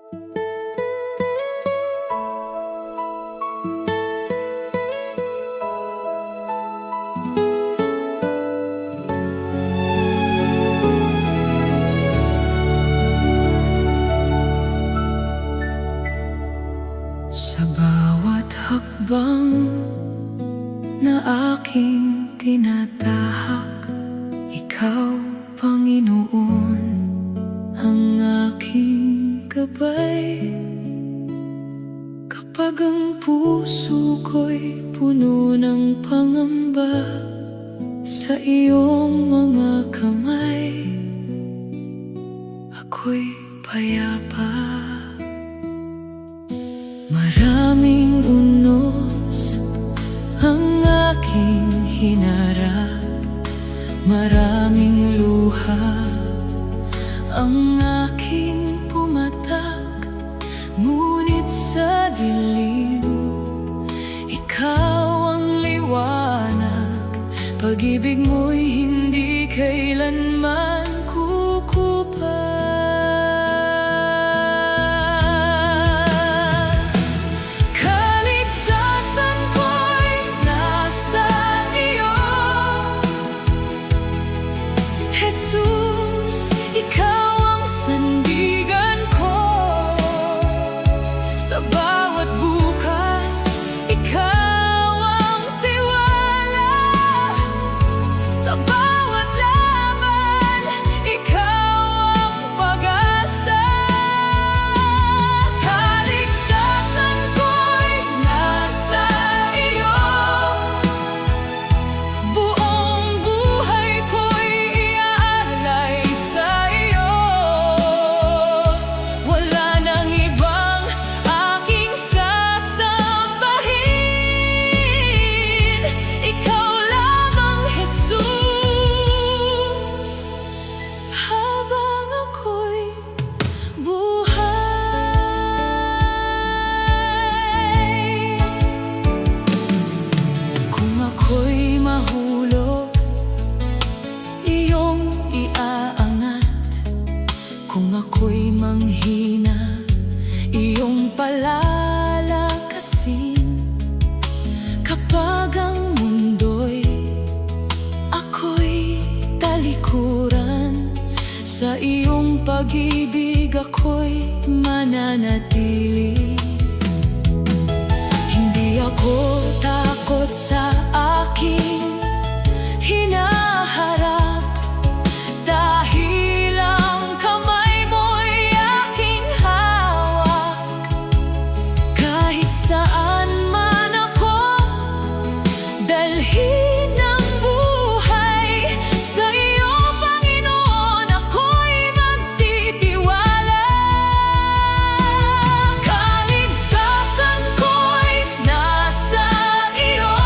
Sa bawat hakbang na aking tinatahak, Ikaw, Panginoon, ang aking gabay. Kapag ang puso ko'y puno ng pangamba, sa iyong mga kamay ako'y payapa. Maraming unos ang aking hinarap, maraming luha ang aking pumatak. Ngunit sa dilim, ikaw ang liwanag. Pag-ibig mo'y hindi kailanman kukupas. Jesus, ikaw ang sandigan ko. Sa bawat bukas, ikaw ang tiwala. Sa bawat laban, ikaw ang pag-asa. Kaligtasan ko'y nasa iyo. Buong buhay ko'y iaalay sa iyo. Wala nang ibang aking sasambahin. Ikaw lamang, Jesus, habang ako'y buhay. Kung ako'y mahulog, iyong iaangat. Kung ako'y manghina, iyong palalakasin. Kapag ang mundo'y ako'y talikuran, sa iyong pag-ibig ako'y mananatili. Hindi ako takot sa aking hinaharap, dahil ang kamay mo'y aking hawak. Kahit saan man ako dalhin ng buhay, sa iyo, Panginoon, ako'y magtitiwala. Kaligtasan ko'y nasa iyo.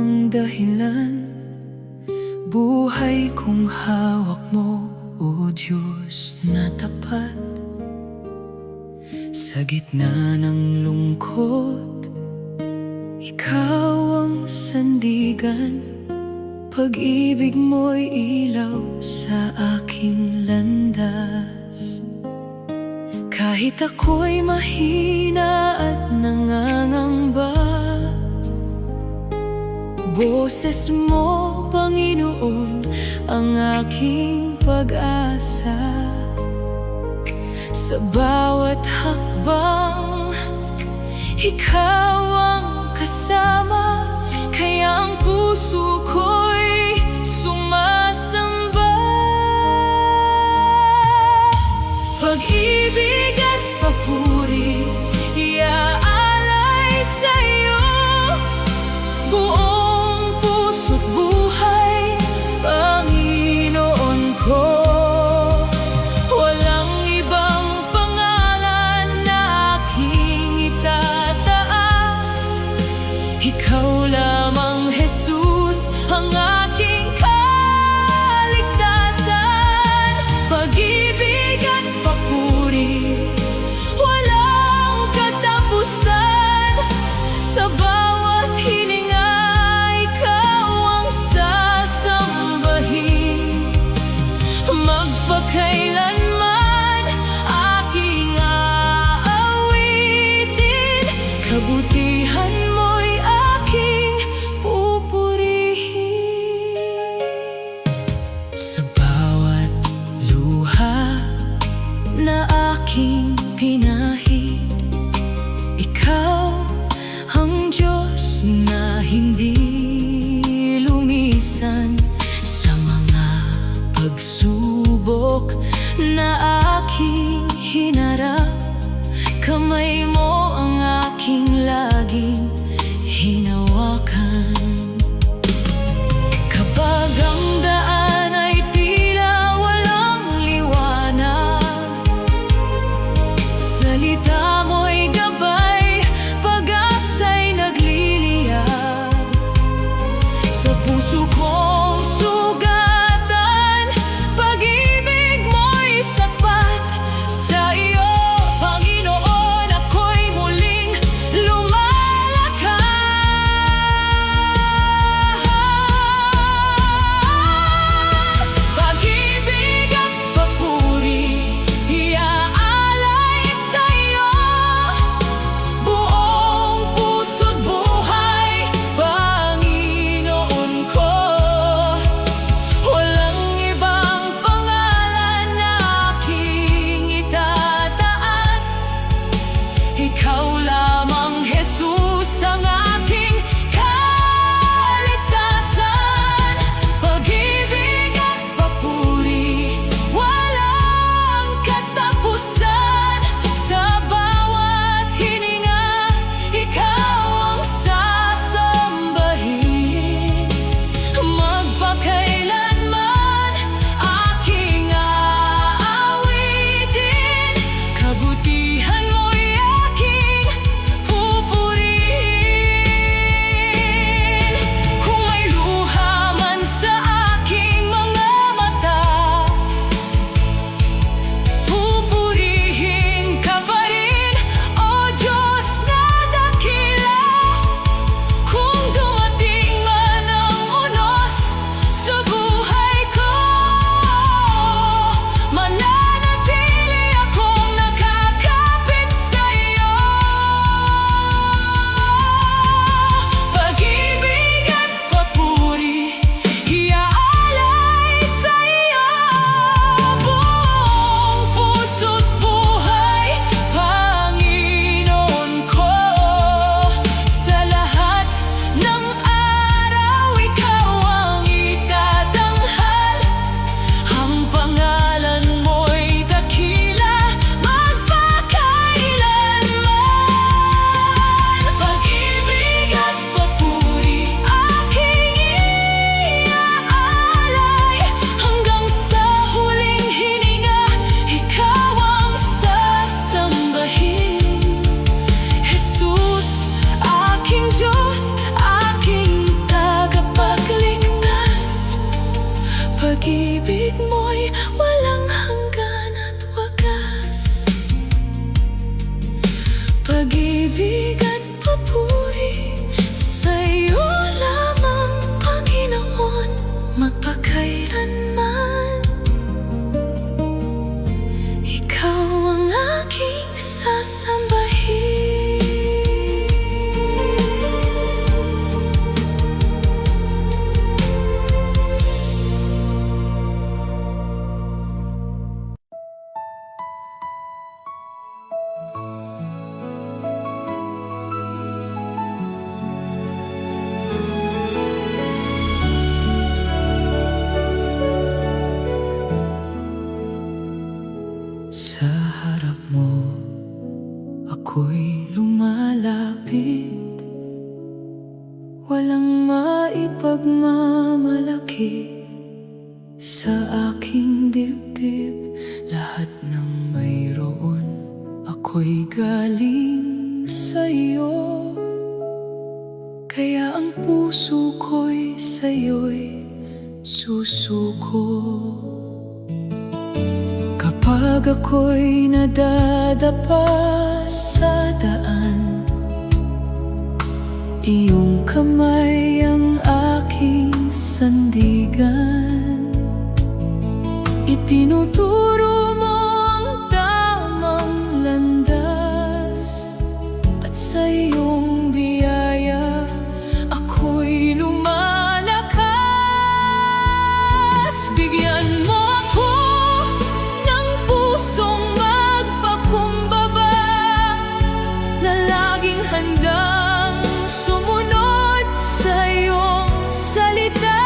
ang dahilan. Buhay kong hawak mo, O Diyos na tapat. Sa gitna ng lungkot, Ikaw ang sandigan. Pag-ibig mo'y ilaw sa aking landas. Kahit ako'y mahina at nangangamba, boses mo, Panginoon, ang aking pag-asa. Sa bawat hakbang, Ikaw ang kasama, kaya ang puso ko'y sumasamba. Pag-ibig at papuri, iaalay sa'yo. Buong puso't buhay, Panginoon ko. Walang ibang pangalan na aking itataas. Ikaw lamang, Jesus, ang aking kaligtasan. Pag-ibig at papuri, walang katapusan. Sa bawat hininga, Ikaw ang sasambahin. Magpakailanman aking aawitin. Kabutihan mo'y aking pupurihin. Sa bawat luha na aking pinahid, Ikaw ang Diyos na hindi lumisan. Sa mga pagsubok na aking hinarap, kamay mo ang aking laging hinawakan. Kapag ang daan ay tila walang liwanag, salita mo'y gabay, pag-asa'y nagliliyab. Sa puso kong sugatan, pag-ibig mo'y sapat. Sa iyo, Panginoon, ako'y muling lumalakas. Pag-ibig at papuri, iaalay sa'yo. Buong puso't buhay, Panginoon ko. pagmamalaki sa aking dibdib. Lahat ng mayroon ako'y galing sa'yo, kaya ang puso ko'y sa'yo'y susuko. Kapag ako'y nadadapa sa daan, iyong kamay ang aking sandigan. Itinuturo mo ang tamang landas, at sa iyong biyaya ako'y lumalakas. Bigyan mo ako ng pusong magpakumbaba, na laging handang sumunod sa iyong salita.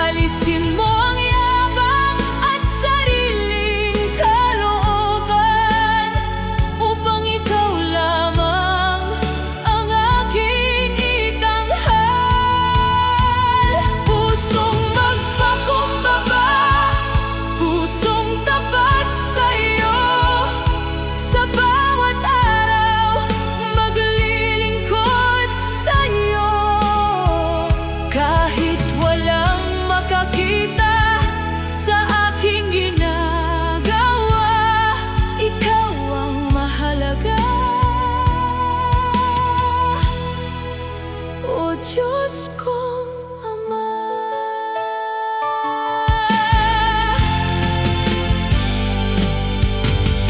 Alisin mo ang yabang at sariling kalooban, upang ikaw lamang ang aking itanghal. Pusong magpakumbaba, pusong tapat sa iyo, sa bawat araw maglilingkod sa iyo. Kahit walang makakita sa aking ginagawa, ikaw ang mahalaga. O Diyos kong Ama,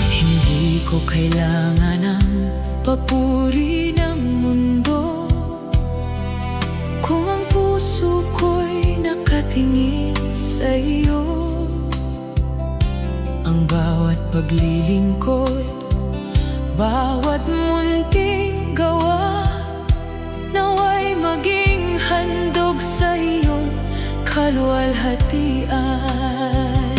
hindi ko kailangan ng papuri ng mundo, kung ang puso ko'y nakatingin sa iyo. Ang bawat paglilingkod, bawat munting gawa, naway maging handog sa iyong kaluwalhatian.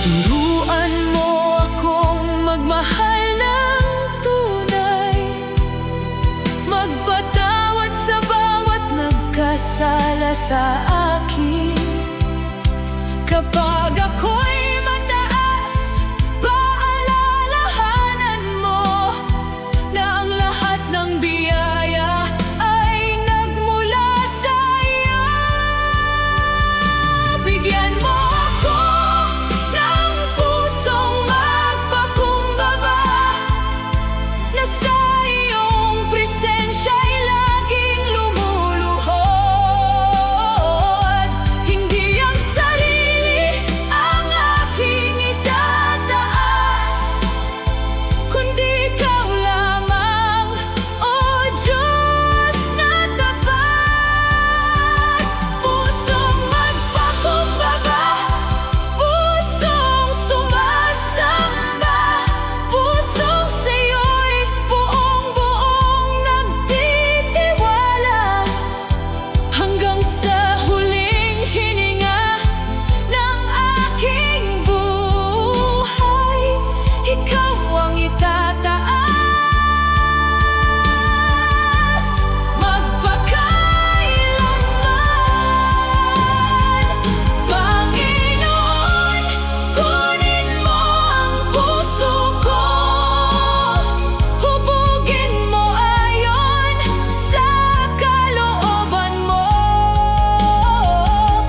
Turuan mo akong magmahal ng tunay, magpatawad sa bawat nagkasala sa akin. Kapag ako'y mataas, paalalahanan mo na ang lahat ng biyaya ay nagmula sa iyo. Bigyan mo ako ng pusong magpakumbaba, na sa iyong presensya'y laging lumuluhod. Hindi ang sarili ang aking itataas, kundi ikaw lamang, O Diyos na tapat. Pusong magpakumbaba, pusong sumasamba, pusong sa'yo'y buong-buong nagtitiwala. Hanggang sa huling hininga ng aking buhay, ikaw ang itataas magpakailanman. Panginoon, kunin mo ang puso ko, hubugin mo ayon sa kalooban mo.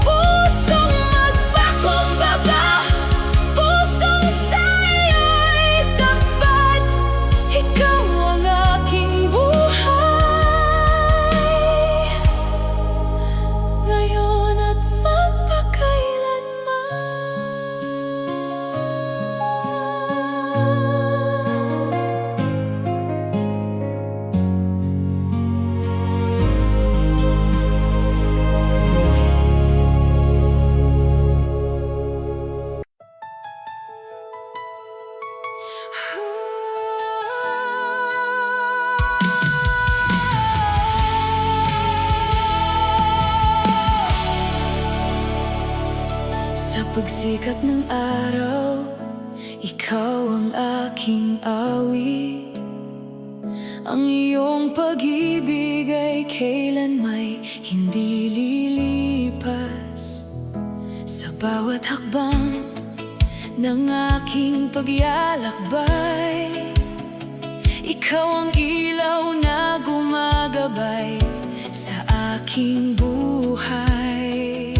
Pusong magpakumbaba, pusong sa'yo'y tapat, ikaw ang aking buhay, ngayon at magpakailanman. Sa pagsikat ng araw, ikaw ang aking awit, Ang iyong pag-ibig ay kailan may hindi lilipas. Sa bawat hakbang ng aking paglalakbay, ikaw ang ilaw na gumagabay sa aking buhay.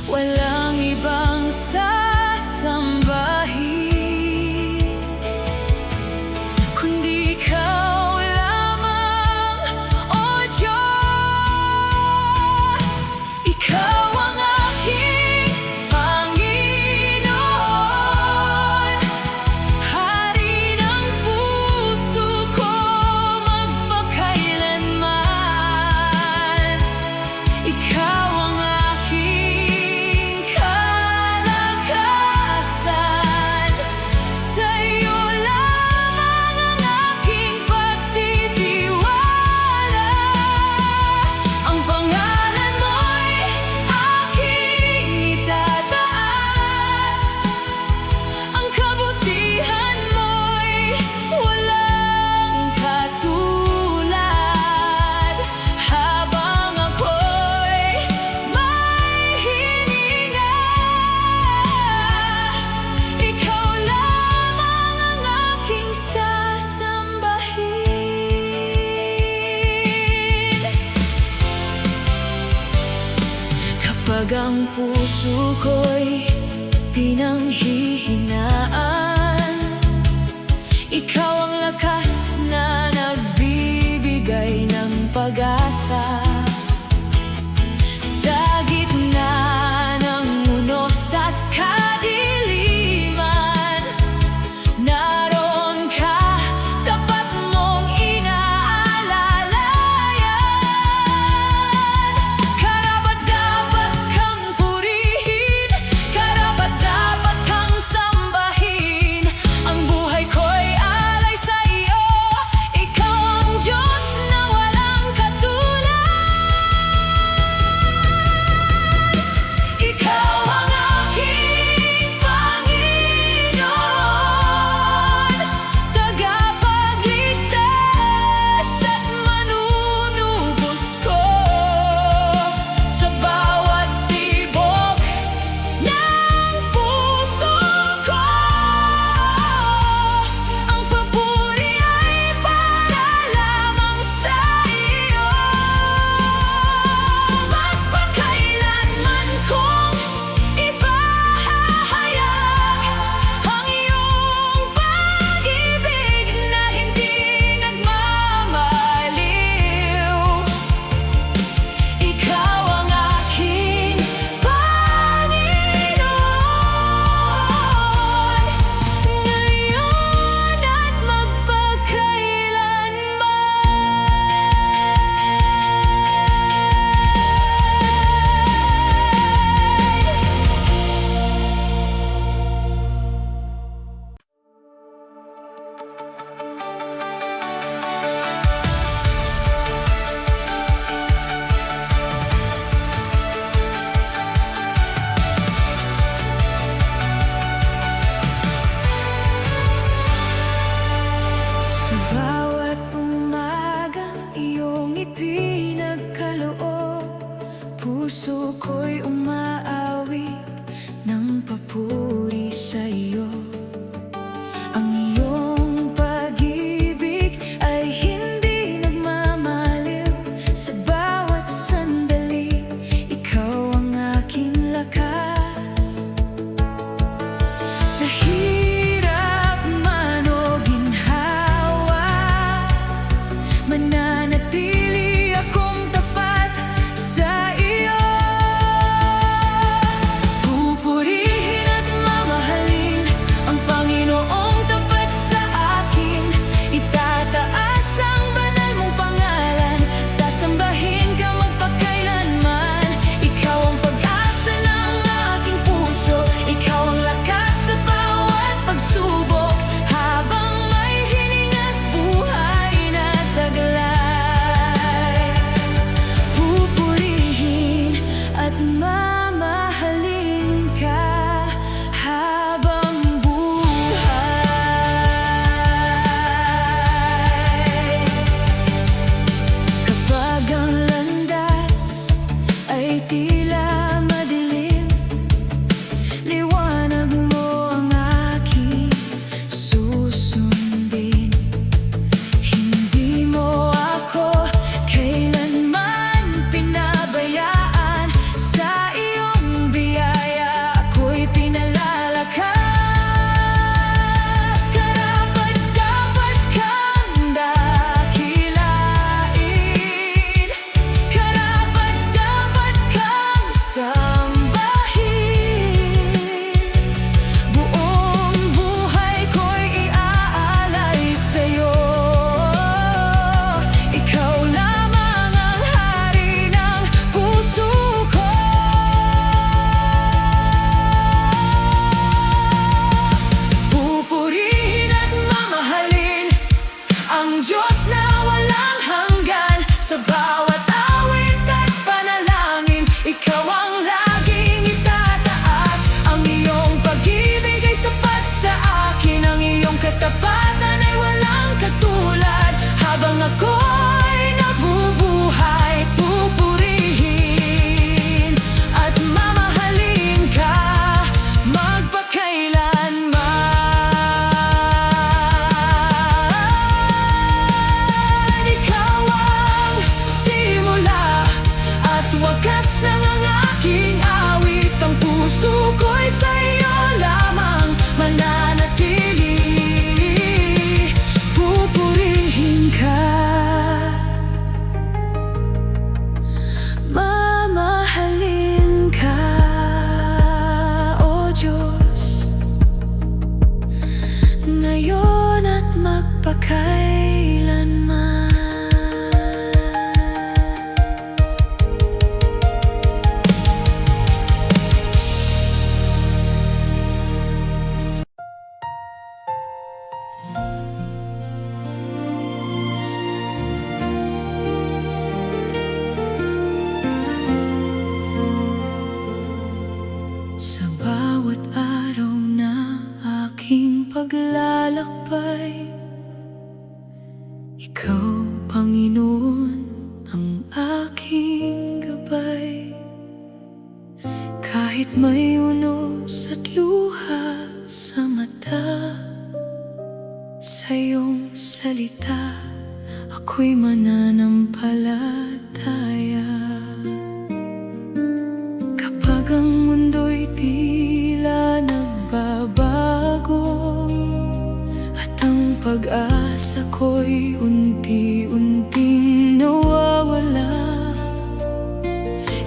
Walang ibang sasambahin kundi ikaw lamang, O Diyos. Ikaw ang aking Panginoon, Hari ng puso ko magpakailanman. Ikaw ang aking kalakasan, sa iyo lamang ang aking pagtitiwala. Ang pangalan mo'y aking itataas, ang kabutihan mo'y walang katulad. Habang ako'y may hininga, ikaw lamang ang aking sasambahin. Kapag ang puso ko'y pinanghihinaan, ikaw ang lakas na nagbibigay ng pag-asa. Sa gitna ng unos at kadiliman, naroon ka, tapat mong inaalalayan. Karapat-dapat kang purihin, karapat-dapat kang sambahin. Ang buhay ko'y alay sa iyo, ikaw ang Diyos na walang katulad. Ikaw ang aking Panginoon, tagapagligtas at manunubos ko sa bawat tibok ng puso ko. Ang papuri ay para lamang sa iyo, magpakailanman kong ipahahayag ang iyong pag-ibig na hindi nagmamaliw. Ikaw ang aking Panginoon, ngayon at sa bawat umagang iyong ipinagkaloob, puso ko'y umaawit ng papuri sa iyo. Ang iyong pag-ibig ay hindi nagmamaliw. Sa bawat sandali, ikaw ang aking lakas. Sa hirap man o ginhawa, mananatili akong tapat sa iyo. maglalakbay. Ikaw, Panginoon, ang aking gabay. Kahit may unos at luha sa mata, sa iyong salita ako'y mananampalataya. Kapag ang mundo'y tila nagbabago at ang pag-asa ko'y unti-unting nawawala,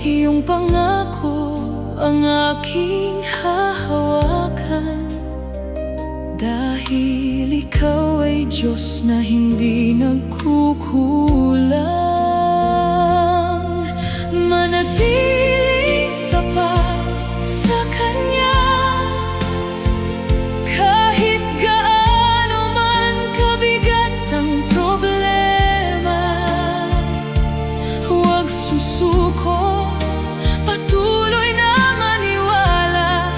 iyong pangako ang aking hahawakan. Dahil ikaw ay Diyos na hindi nagkukulang, manatiling tapat sa Kanya. Kahit gaano man kabigat ang problema, huwag susuko, patuloy na maniwala.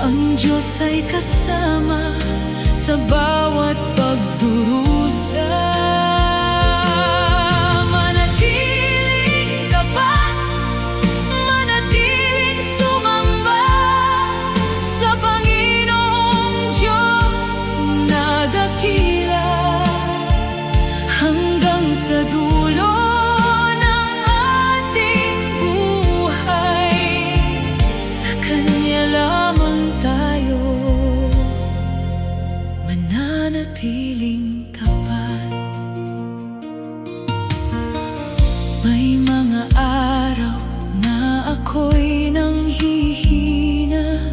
Ang Diyos ay kasama sa bawat pagdurusa. Manatiling tapat, manatiling sumamba sa Panginoong Diyos na dakila, hanggang sa dulo ng ating buhay. Sa Kanya lamang tayo mananatiling tapat. May mga araw na ako'y nanghihina,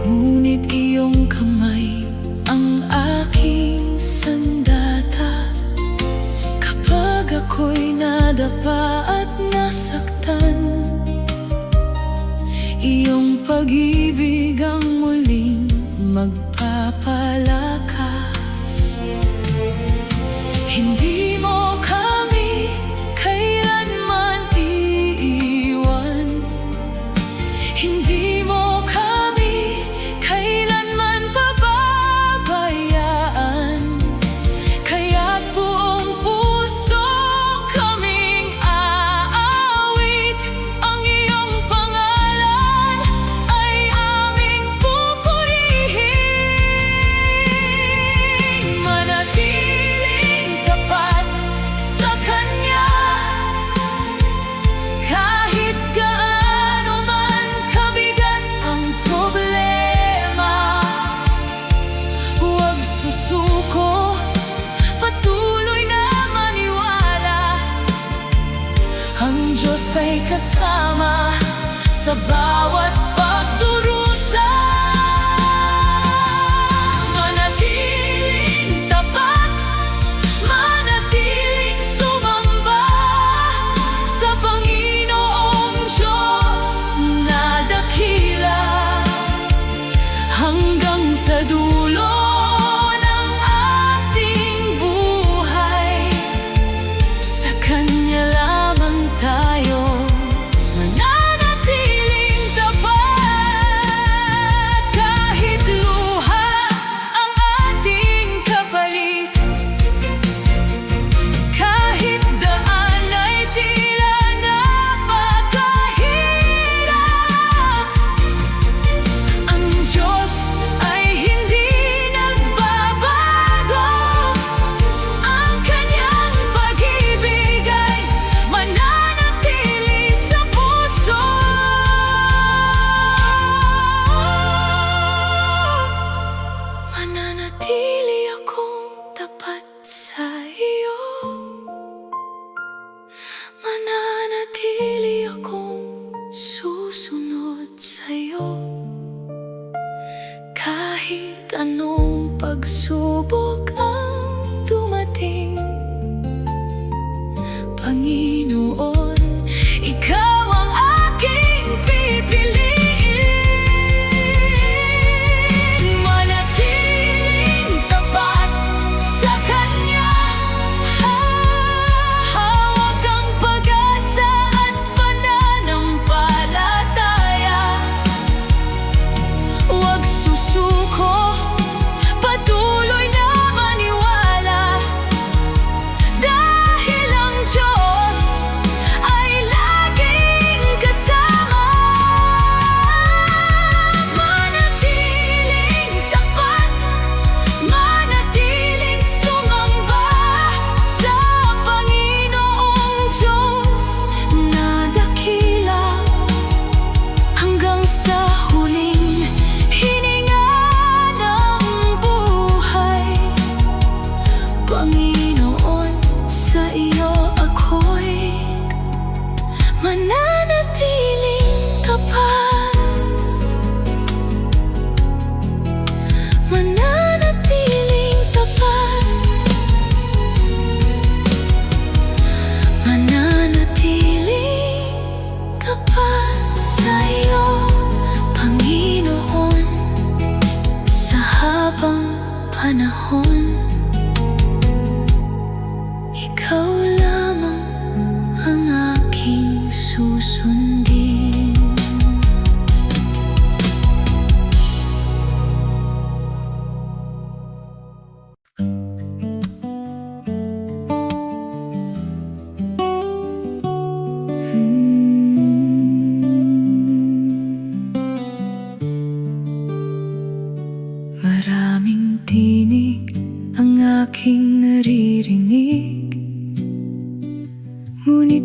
ngunit iyong kamay ang aking sandata. Kapag ako'y nadapa at nasaktan, iyong pag-ibig ang muling magpapalakas. Hindi mo kami kailanman iiwan, hindi mo kami kailanman pababayaan. Kaya't buong puso kaming aawit, ang iyong pangalan ay aming pupurihin. Manatiling tapat sa Kanya, kahit gaano man kabigat ang problema. Huwag susuko, patuloy na maniwala. Ang Diyos ay kasama sa bawat pagdurusa. Manatiling tapat, manatiling sumamba sa Panginoong Diyos na dakila, hanggang sa dulo ng ating buhay. Sa Kanya lamang tayo mananatiling tapat. Kahit luha ang ating kapalit, kahit daan ay tila napakahirap, ang Diyos ay hindi nagbabago. Ang Kanyang pag-ibig ay mananatili sa puso. Mananatili akong tapat sa iyo, mananatili akong susunod sa iyo. Kahit anong pagsubok ang dumating, Panginoon, Ikaw ang aking pipiliin. Manatiling tapat sa Kanya, hawak ang pag-asa at pananampalataya. Huwag susuko,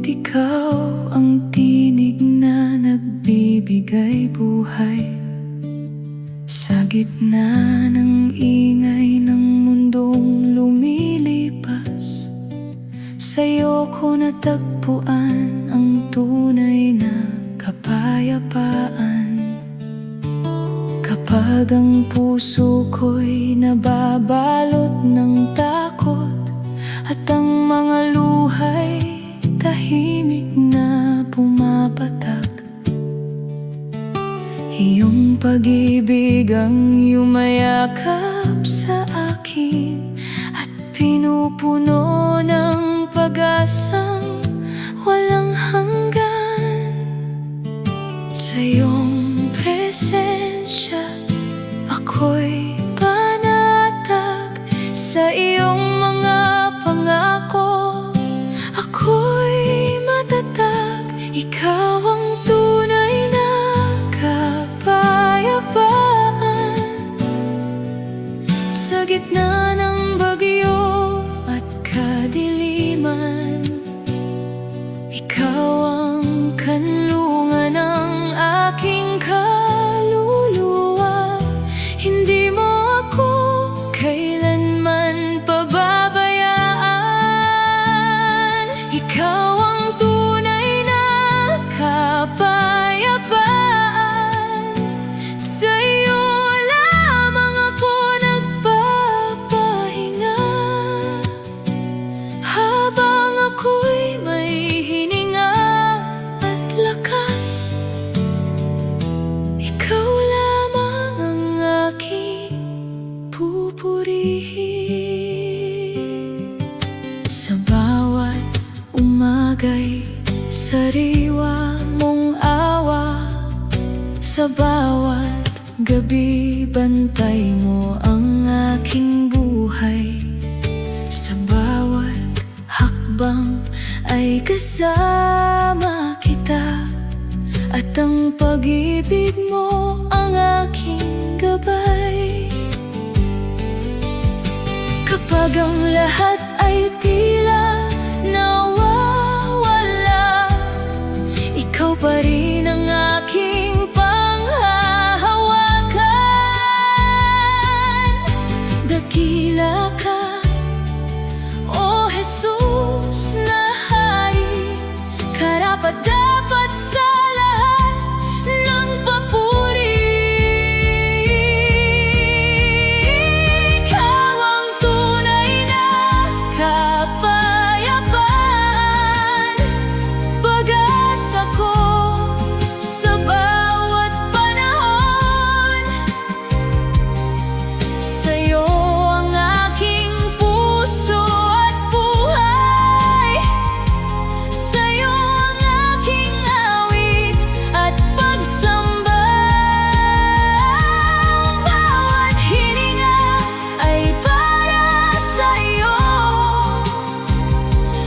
ikaw ang tinig na nagbibigay buhay. Sa gitna ng ingay ng mundong lumilipas, sa'yo ko natagpuan ang tunay na kapayapaan. Kapag ang puso ko'y nababalot ng takot at ang mga luhay tahimik na pumapatak, iyong pag-ibig ang yumayakap sa akin at pinupuno ng pag-asang walang hanggan. Sa iyong presensya ako'y panatag, sa iyong mga pangako ako'y matatag. Ikaw ang tunay na kapayapaan. Sa gitna ng bagyo at kadiliman, ikaw ang kanlungan ng aking kaluluwa. Hindi mo ako kailanman pababayaan. Ikaw ang tunay na kapayapaan. Sa iyo lamang ako nagpapahinga, habang ako'y may hininga at lakas. Ikaw lamang ang aking pupurihin. Sa bawat umaga'y sariwa mong awa, sa bawat gabi bantay mo ang aking buhay. Sa bawat hakbang ay kasama kita, at ang pag-ibig mo ang aking gabay. Kapag ang lahat ay tila nawawala, ikaw pa rin ang aking panghahawakan. Dakila ka, O Jesus na Hari, karapat-dapat sa lahat ng papuri. Ikaw ang tunay na kapayapaan. Pag-asa ko sa bawat panahon. Sa'yo ang aking puso at buhay. Sa'yo ang aking awit at pagsamba. Ang bawat hininga ay para sa'yo.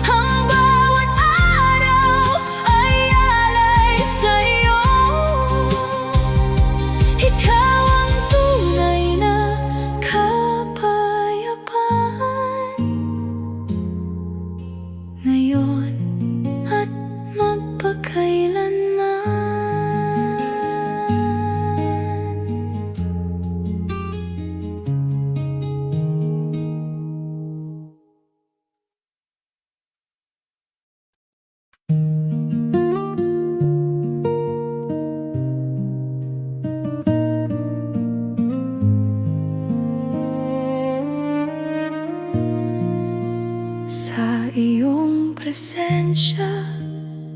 Ang bawat araw ay alay sa'yo. Ikaw ang tunay na kapayapaan, ngayon at magpakailanman. Sa iyong presensya,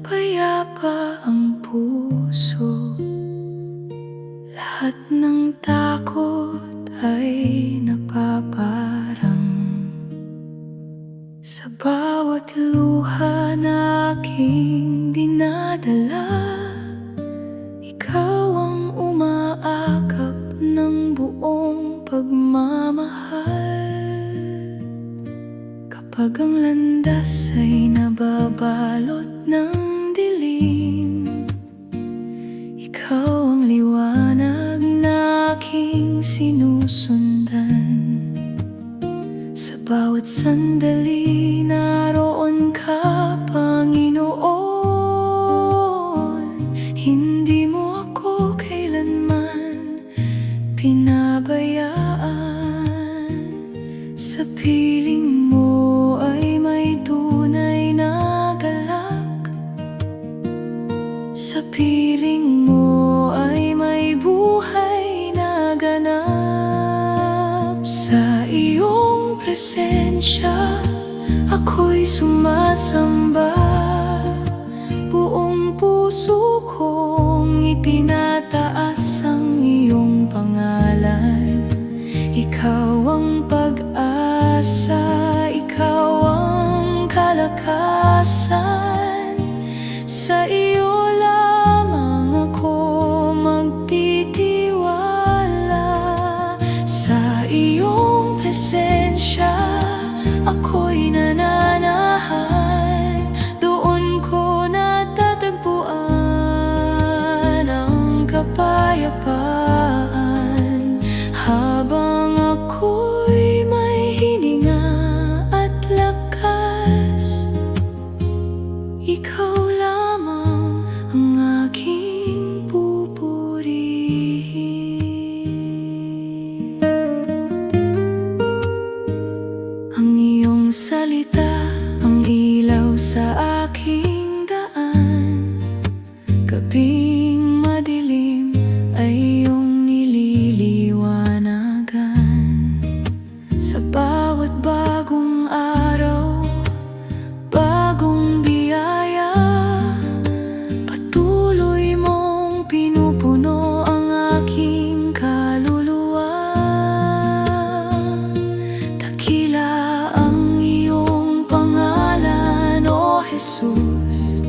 payapa ang puso. Lahat ng takot ay napaparang. Sa bawat luha na aking dinadala, ikaw ang umaakap ng buong pagmamahal. Kapag ang landas ay nababalot ng dilim, ikaw ang liwanag na aking sinusundan. Sa bawat sandali naroon ka, Panginoon. Sa piling mo ay may buhay na ganap. Sa iyong presensya ako'y sumasamba. Buong puso kong itinataas ang iyong pangalan. Ikaw ang pag-asa, ikaw ang kalakasan. Sa iyo lamang ako magtitiwala. Sa iyong presensya ako'y nananahan. Doon ko natatagpuan ang kapayapaan. Habang ako'y may hininga at lakas, ikaw lamang ang aking pupurihin. Ang iyong salita, ang ilaw sa aking daan. Gabing madilim ay iyong nililiwanagan. Sa bawat bagong araw, bagong biyaya, patuloy mong pinupuno ang aking kaluluwa. Dakila ang iyong pangalan, O Jesus,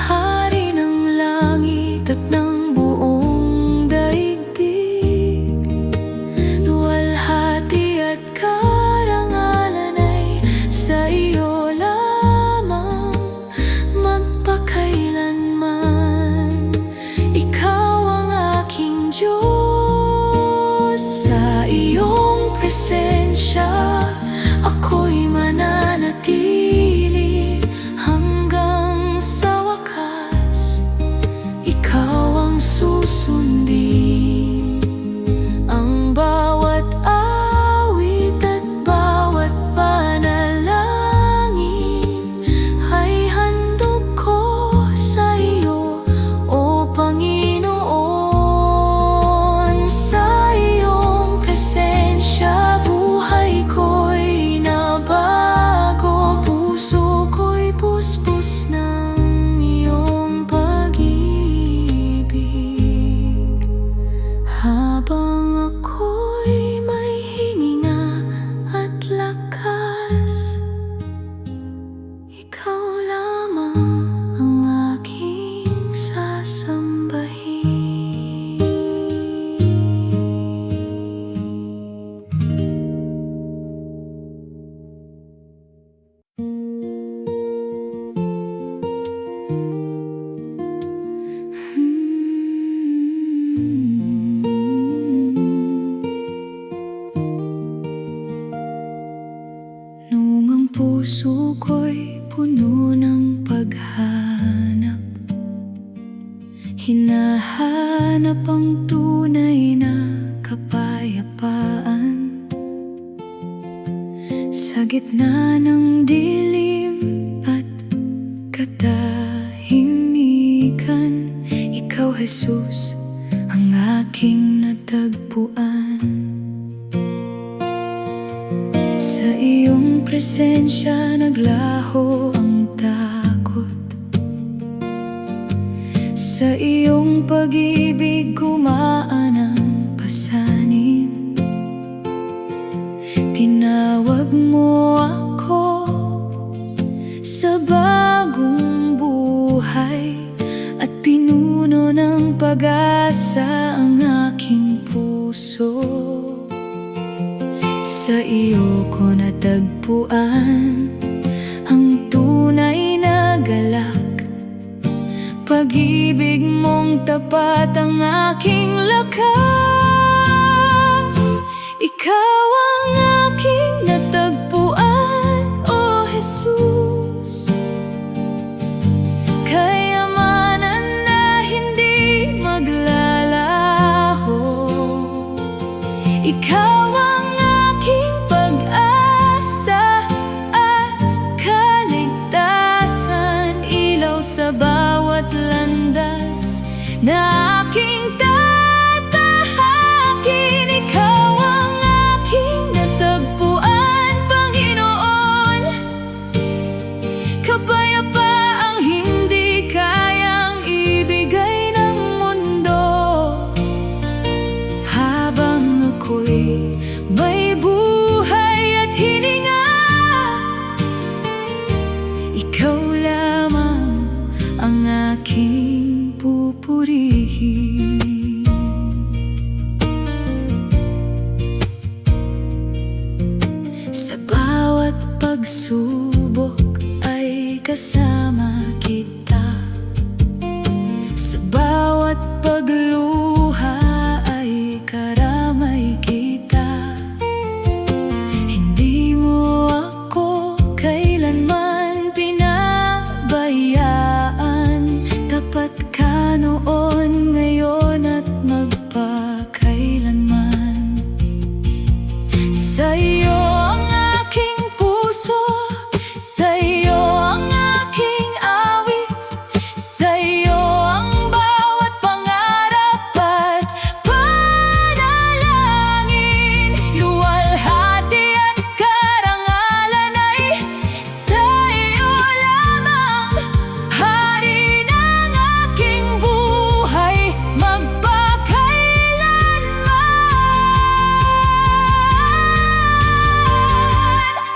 Hari ng langit at ng buong daigdig. Luwalhati at karangalan ay sa iyo lamang magpakailanman. Ikaw ang aking Diyos. Sa iyong presensya ako'y mananatili hanggang sa wakas. Ikaw ang susundin. Ang bawat awit at bawat panalangin ay handog ko sa iyo, O Panginoon. Sa iyong presensya buhay ko'y nabago. Puso ko'y puspos ng iyong pag-ibig. Habang ako'y may hininga at lakas, ikaw lamang ang aking sasambahin. Nung ang puso ko'y puno ng paghanap, hinahanap ang tunay na kapayapaan. Sa gitna ng dilim at katahimikan, ikaw, Jesus, ang aking natagpuan. Sa iyong presensya naglaho ang takot. Sa iyong pag-ibig gumaan ang pasanin. Tinawag mo ako sa bagong buhay at pinuno ng pag-asa ang aking puso. Sa iyo ko natagpuan ang tunay na galak. Pag-ibig mong tapat ang aking lakas. Ikaw ang aking natagpuan, O Jesus. Kayamanan na hindi maglalaho. Ikaw ang aking pag-asa at kaligtasan. Ilaw sa bawat landas na aking tatahakin. Ikaw ang aking natagpuan, Panginoon. Kapayapaang hindi kayang ibigay ng mundo. Habang ako'y may buhay at hininga, ikaw lamang ang aking pupurihin. Sa bawat pagsubok ay kasama kita. Sa bawat pagluha ay karamay kita. Hindi mo ako kailanman pinabayaan. Tapat ka noon, ngayon at magpakailanman. Sa iyo ang aking puso, sa iyo ang aking awit, sa iyo ang bawat pangarap at panalangin. Luwalhati at karangalan ay sa iyo lamang. Hari ng aking buhay, magpakailanman.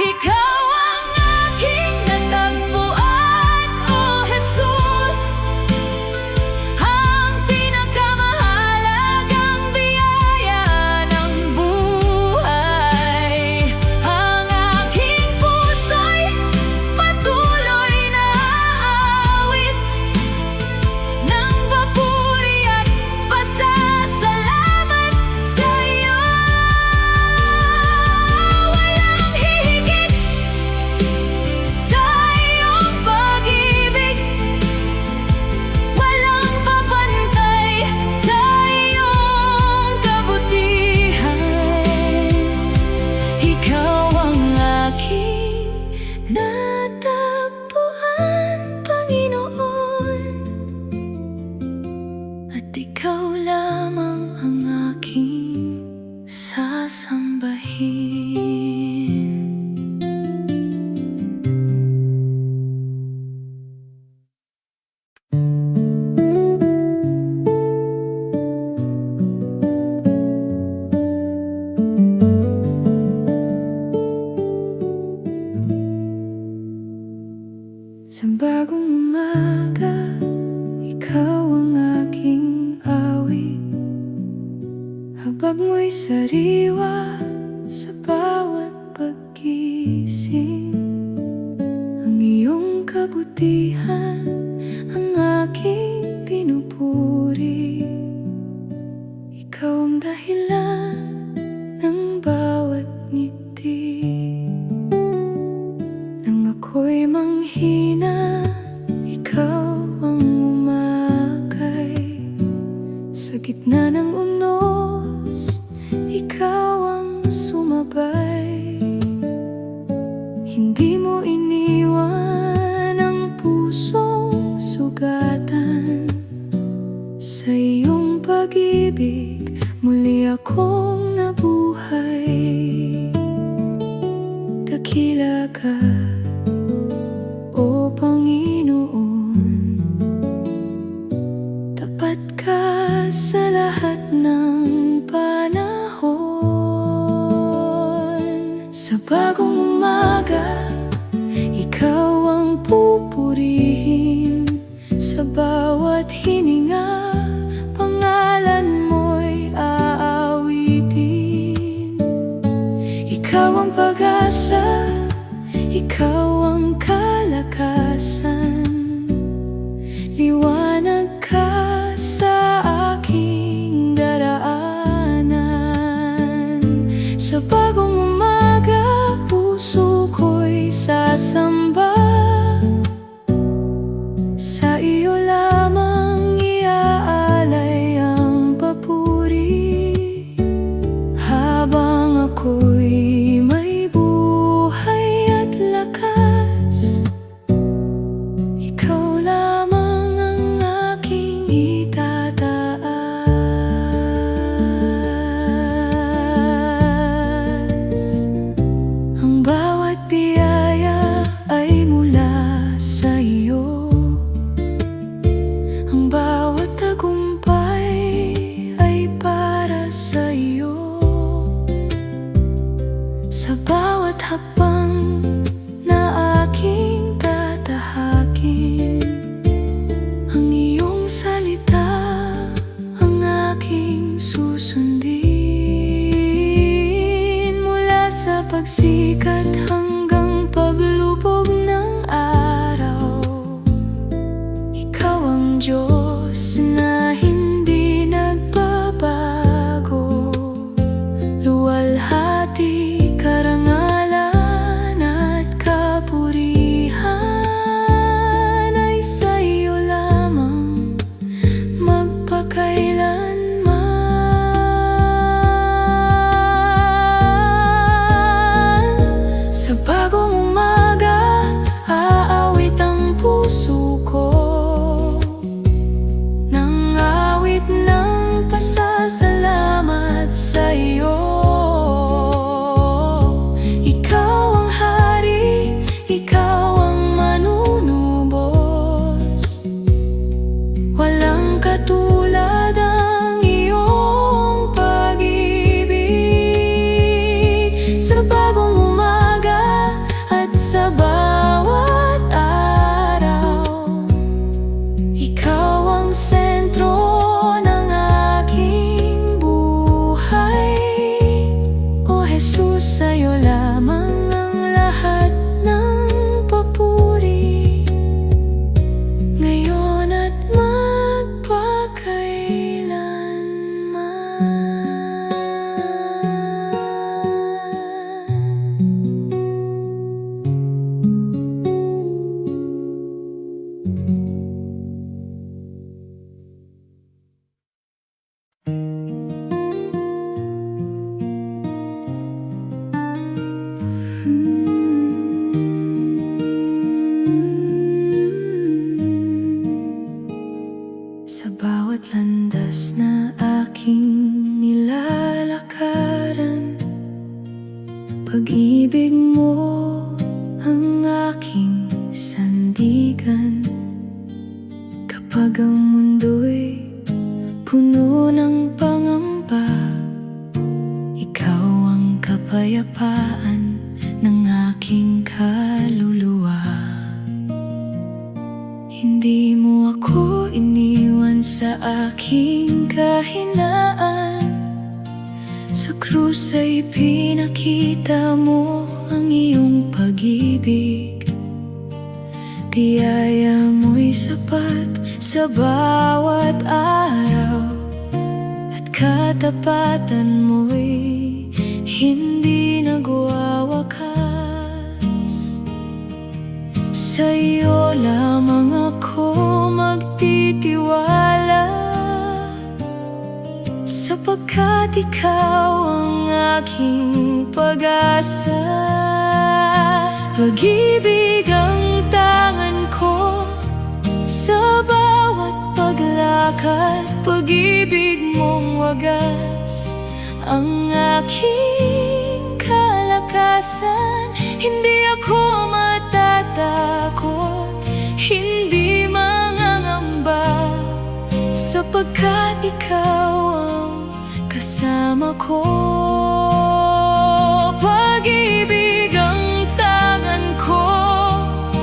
Ikaw ang aking natagpuan, O Jesus. Ang pinakamahalagang biyaya ng buhay. Ang aking puso'y patuloy na aawit ng papuri at pasasalamat sa iyo. Walang hihigit sa iyong pag-ibig, walang papantay sa iyong kabutihan. Ikaw ang aking natagpuan, Panginoon. At ikaw lamang ang aking sasambahin. Sa bagong umaga, ikaw ang aking awit. Habag mo'y sariwa sa bawat paggising. Ang iyong kabutihan ang aking pinupuri. Ikaw ang dahilan ng bawat ngiti. Nang ako'y manghina, ikaw ang umakay. Sa gitna ng unos, ikaw ang sumabay. Hindi mo iniwan ang pusong sugatan. Sa iyong pag-ibig, muli akong nabuhay. Dakila ka, O Panginoon. Tapat ka sa lahat ng panahon. Sa bagong umaga, ikaw ang pupurihin. Sa bawat hininga, pangalan mo'y aawitin. Ikaw ang pag-asa, ikaw ang kalakasan. Liwanag ka sa aking daraanan. Sa bagong umaga, puso ko'y sasamba. Sa iyo lamang iaalay ang papuri. Habang ako'y may buhay at lakas, ikaw lamang Diyos na hindi nagbabago. Luwalhati, karangalan at kapurihan ay sa iyo lamang magpakailanman. Sa bagong umaga, aawit ang puso ko ng awit ng pasasalamat sa iyo. Ikaw ang hari, ikaw ang manunubos. Walang katulad ang iyong pag-ibig. Sa bagong umaga at sa bawat araw, ikaw ang sentro ng aking buhay. O Jesus, sa'yo lamang ang lahat ng papuri, ngayon at sa bawat landas na aking nilalakaran, pag-ibig mo ang aking sandigan. Kapag ang mundo'y puno ng pangamba, ikaw ang kapayapaan ng aking kaluluwa. Hindi mo ako iniwan sa aking kahinaan. Sa krus ay pinakita mo ang iyong pag-ibig. Biyaya mo'y sapat sa bawat araw, at katapatan mo'y hindi nagwawakas. Sa iyo lamang ako magtitiwala, sapagkat ikaw ang aking pag-asa. Pag-ibig ang tangan ko sa bawat paglakad, pag-ibig mong wagas ang aking kalakasan. Hindi ako matatakot, hindi mangangamba, sapagkat ikaw ang kasama ko. Pag-ibig ang tangan ko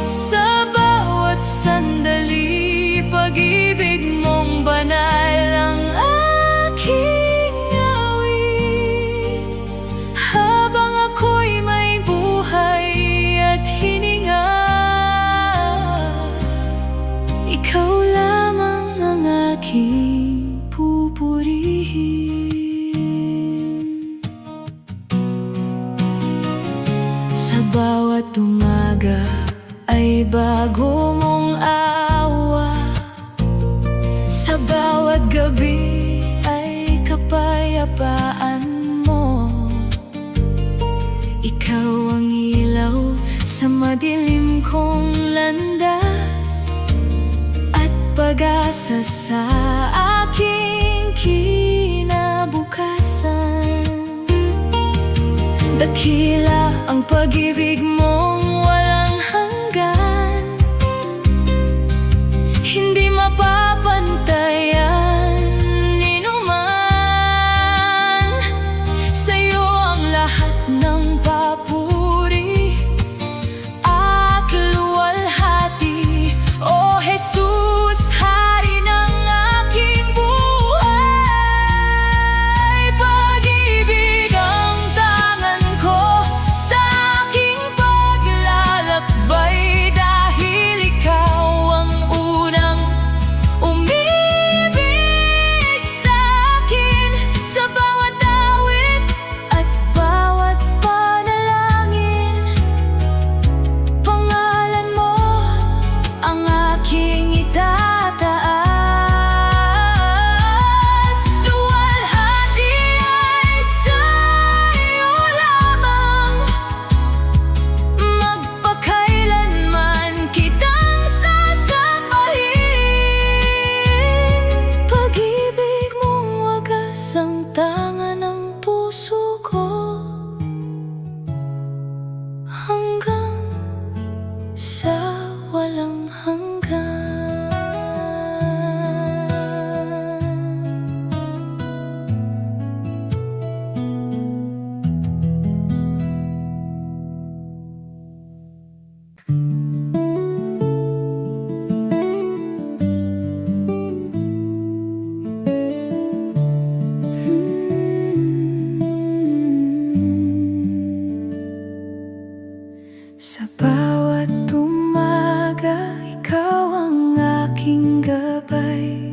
sa bawat sandali, pag-ibig mong banal ang aking awit. Habang ako'y may buhay at hininga, ikaw lamang ang aking pupurihin. Sa bawat umaga ay bago mong awa, sa bawat gabi ay kapayapaan mo. Ikaw ang ilaw sa madilim kong landas, at pag-asa sa aking kinabukasan. Dakila ang pag-ibig mong walang hanggan, hindi mapapantayan ninuman. Sa'yo ang lahat ng papuri at luwalhati. O Jesus, hari ng aking buhay. Pag-ibig ang tangan ko sa aking paglalakbay, dahil ikaw ang unang aking gabay.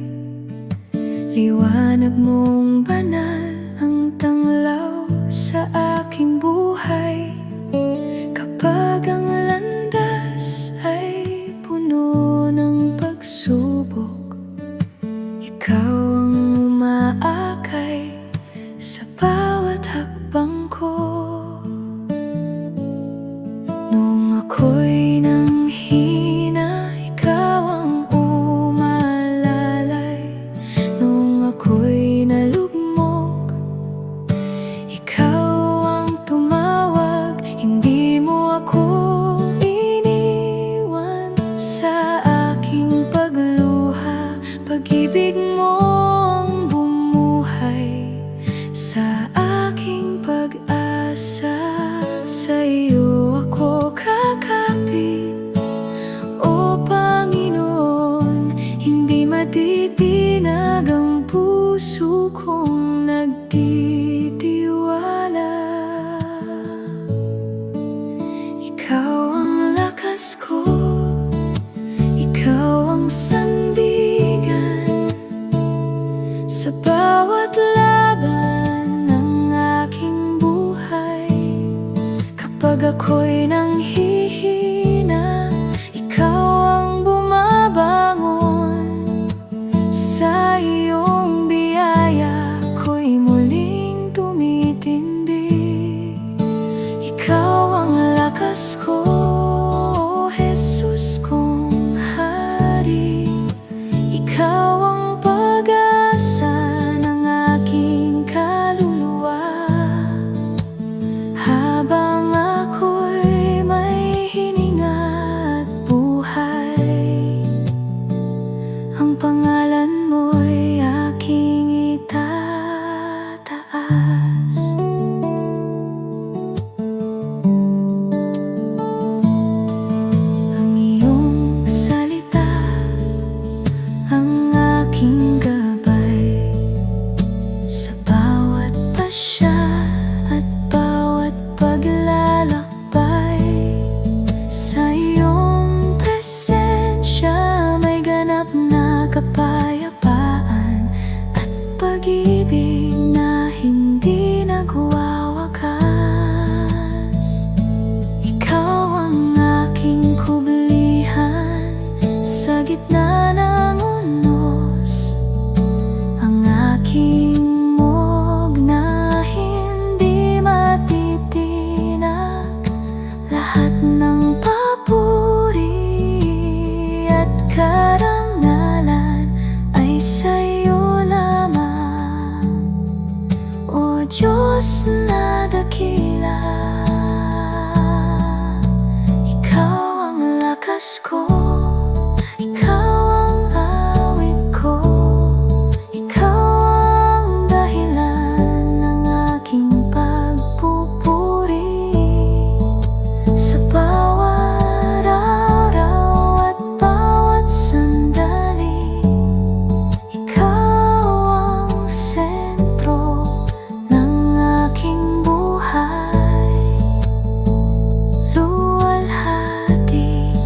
Liwanag mong banal ang tanglaw sa aking buhay. Kapag ang landas ay puno ng pagsubok, ikaw ang umaakay sa bawat hakbang ko. Nung ako'y nanghina, ikaw ang umalalay. Nung ako'y nalugmok, ikaw ang tumawag. Hindi mo ako iniwan sa aking pagluha. Pag-ibig mo ang bumuhay sa aking pag-asa. Sa iyo ako kakapit, O Panginoon. Hindi matitinag ang puso kong nagtitiwala. Ikaw ang lakas ko, ikaw ang sandigan sa bawat laban ng aking buhay. Kapag ako'y nanghihina, ikaw ang bumabangon. Sa iyong biyaya ko'y muling tumitindig. Ikaw ang lakas ko, O Jesus kong Hari. Ikaw ang pag-asa ng aking kaluluwa. Habang ako'y may hininga at buhay, ang pangalan mo'y aking itataas. Ang iyong salita ang aking gabay sa bawat pasya at bawat paglalakbay. Sa iyong presensya may ganap na kapayapaan at pag-ibig na hindi nagwawakas. Ikaw ang aking kublihan sa gitna ng unos, ang aking mog na hindi matitinag. Lahat ng papuri at karangalan ay sa iyo lamang, O Diyos na dakila. Ikaw ang lakas ko, ikaw ang awit ko. Ikaw ang dahilan ng aking pagpupuri. Sa bawat araw at bawat sandali, ikaw ang sentro ng aking buhay. Luwalhati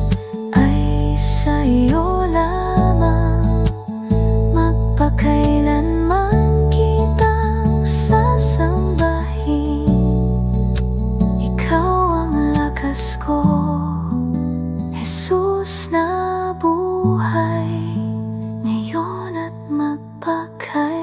ay sa iyo lamang, magpakailanman kitang sasambahin. Ikaw ang lakas ko, Jesus na buhay, ngayon at magpakailanman.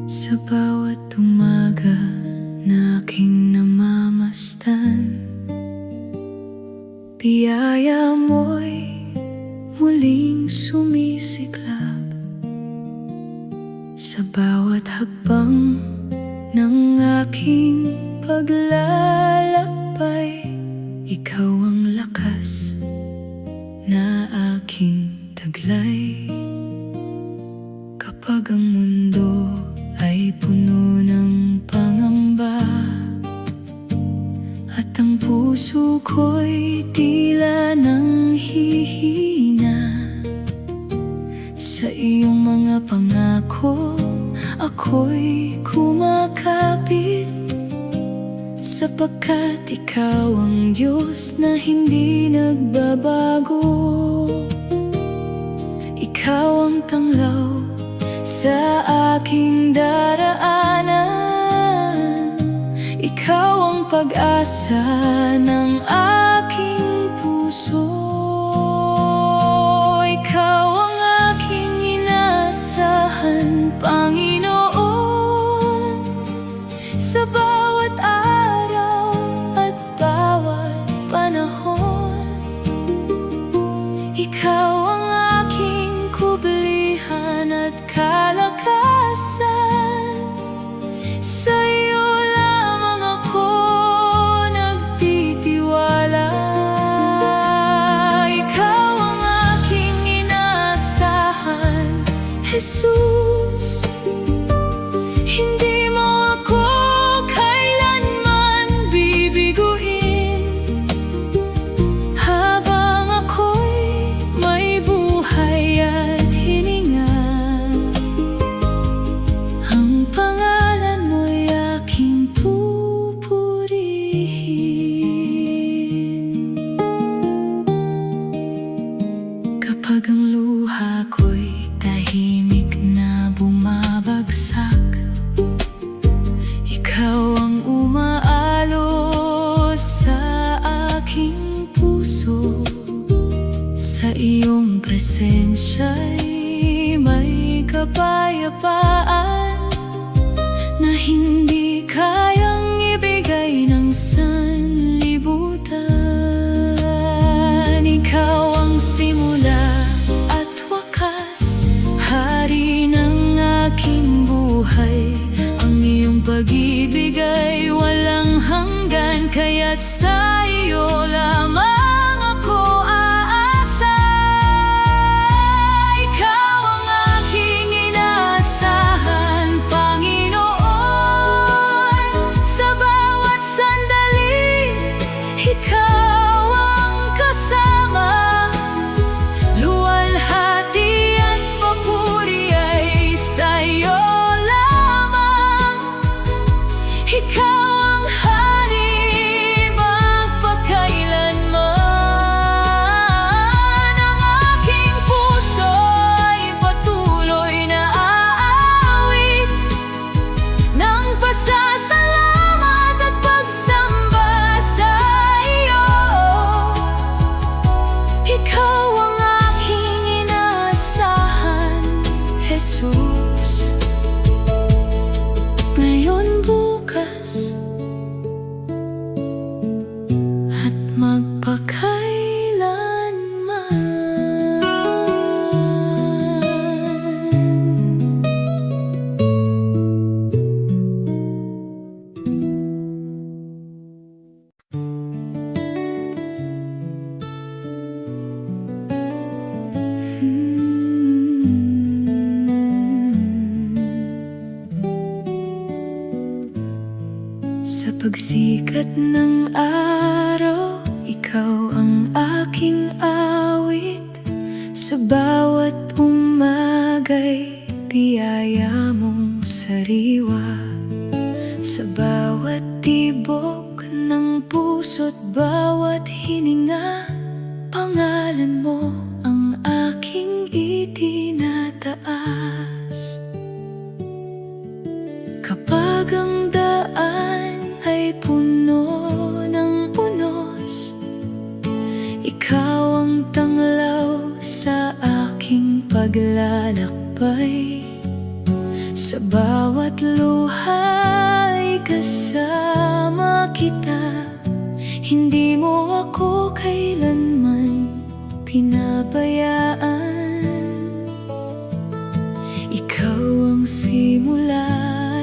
Sa bawat umaga na aking namamastan, biyaya mo'y muling sumisiklab. Sa bawat hakbang ng aking paglalakbay, ikaw ang lakas na aking taglay. Kapag ang mundo ay puno ng pangamba at ang puso ko'y tila nang hihina sa iyong mga pangako. Ako'y kumakapit sapagkat ikaw ang Diyos na hindi nagbabago. Ikaw ang tanglaw sa aking daraanan, ikaw ang pag-asa ng aking puso. Ikaw ang aking inaasahan, Panginoon, sa bawat araw at bawat panahon. Ikaw ang aking kublihan at kalakasan, sa iyo lamang ako nagtitiwala. Ikaw ang aking inaasahan, Jesus. Hindi mo ako kailanman bibiguin habang ako'y may buhay at hininga. Ang pangalan mo'y aking pupurihin. Kapag ang luha ko'y tahimik na bumabagsak, ikaw ang umaalos sa aking puso. Sa iyong presensya'y may kapayapaan na hindi kayang ibigay ng sanlibutan. Ikaw ang simula at wakas, hari ng aking buhay. Ang iyong pag-ibig ay walang hanggan, kaya't sa iyo lamang ako aasa. Ikaw ang aking inaasahan, Panginoon, sa bawat sandali. Ikaw ang kasama, luwalhati at papuri ay sa iyo lamang. Ikaw ang hari magpakailanman. Ang aking puso ay patuloy na aawit ng pasasalamat at pagsamba sa iyo. Ikaw ang aking inaasahan, Jesus. Ngayon, bukas at magpakailanman. Sa pagsikat ng araw, ikaw ang aking awit. Sa bawat umaga'y biyaya mong sariwa. Sa bawat tibok ng puso't bawat hininga, pangalan mo ang aking itinataas. Kapag ang daan ay puno ng punos, ikaw ang tanglaw sa aking paglalakbay. Sa bawat luha'y kasama kita, hindi mo ako kailanman pinabayaan. Ikaw ang simula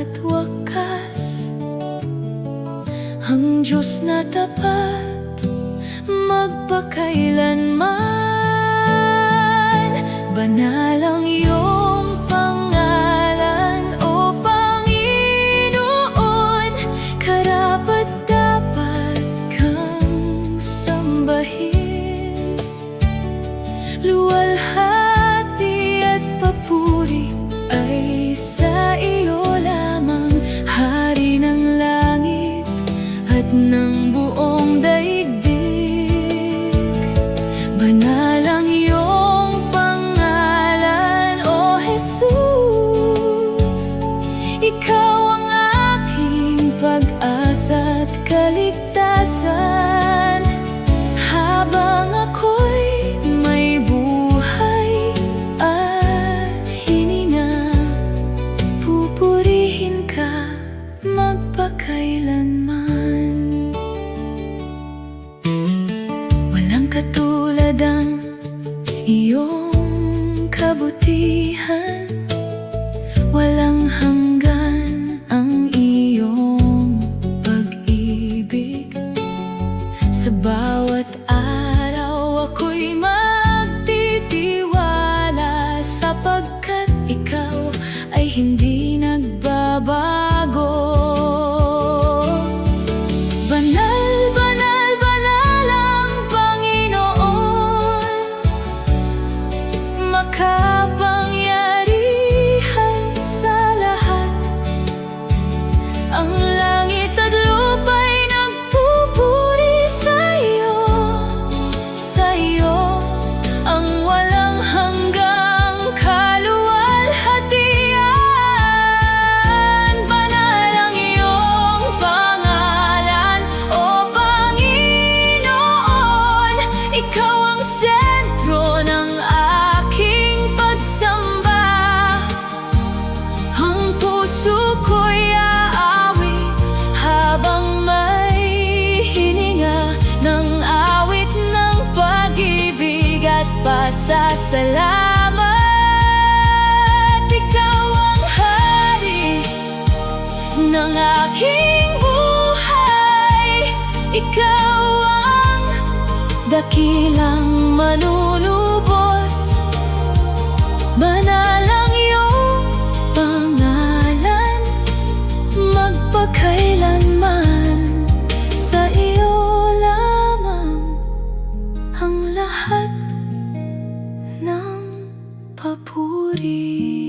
at wakas, ang Diyos na tapat magpakailanman. Banal ang iyong pangalan, O Panginoon, karapat-dapat kang ang iyong kabutihan. Walang hanggan ang iyong pag-ibig. Sa bawat araw ako'y magtitiwala, sapagkat ikaw ay hindi nagbabago. Banal, banal, banal ang Panginoon, makapangyarihan sa lahat. Ang langit at lupa'y nagpupuri sa iyo, sa iyo ang walang hanggang kaluwalhatian. Banal ang iyong pangalan, O Panginoon. Ikaw ang sentro ng aking pagsamba. Ang puso ko'y aawit habang may hininga, ng awit ng pag-ibig at pasasalamat. Ikaw ang hari ng aking buhay. Ikaw ang dakilang manunubos. Banal ang iyong pangalan, magpakailanman. Sa iyo lamang ang lahat ng papuri.